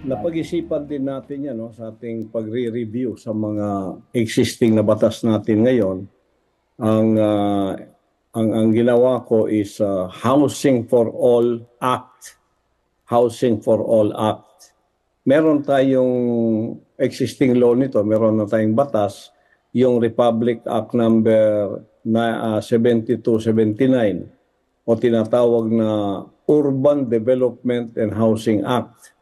napag-isipan din natin yan, no, sa ating pagre-review sa mga existing na batas natin ngayon. Ang ginawa ko is Housing for All Act. Housing for All Act. Meron tayong existing law nito, meron na tayong batas, yung Republic Act number 7279 o tinatawag na Urban Development and Housing Act.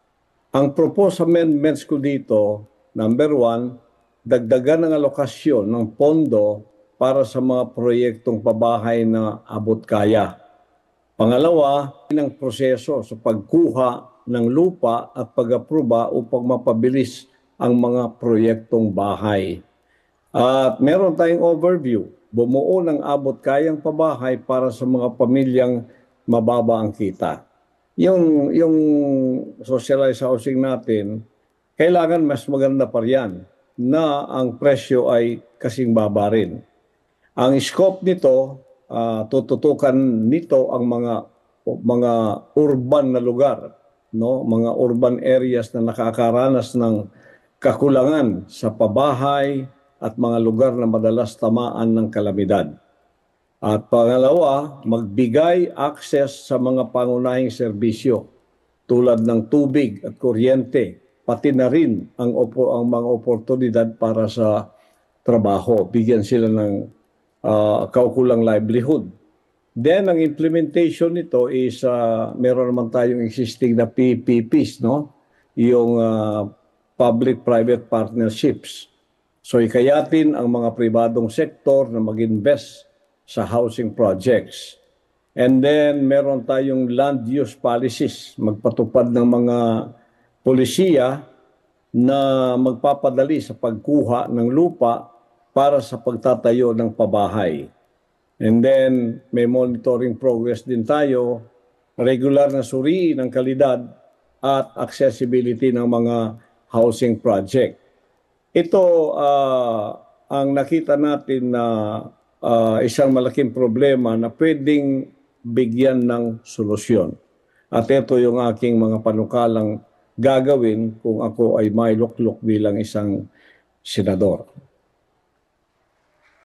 Ang proposed amendments ko dito, number 1, dagdagan ng alokasyon ng pondo para sa mga proyektong pabahay na abot kaya. Pangalawa, ng proseso sa pagkuha ng lupa at pag-aproba upang mapabilis ang mga proyektong bahay. At meron tayong overview, bumuo ng abot kayang pabahay para sa mga pamilyang mababa ang kita. Yung socialized housing natin, kailangan mas maganda pa riyan na ang presyo ay kasing baba rin. Ang scope nito, tututukan nito ang mga urban na lugar, no? Mga urban areas na nakakaranas ng kakulangan sa pabahay at mga lugar na madalas tamaan ng kalamidad. At pangalawa, magbigay access sa mga pangunahing serbisyo tulad ng tubig at kuryente, pati na rin ang mga oportunidad para sa trabaho. Bigyan sila ng kaukulang livelihood. Then, ang implementation nito is meron naman tayong existing na PPPs, no? Yung public-private partnerships. So, ikayatin ang mga pribadong sektor na mag-invest sa housing projects. And then, meron tayong land use policies, magpatupad ng mga polisiya na magpapadali sa pagkuha ng lupa para sa pagtatayo ng pabahay. And then, may monitoring progress din tayo, regular na suriin ng kalidad at accessibility ng mga housing project. Ito ang nakita natin na isang malaking problema na pwedeng bigyan ng solusyon. At ito yung aking mga panukalang gagawin kung ako ay may luklok bilang isang senador.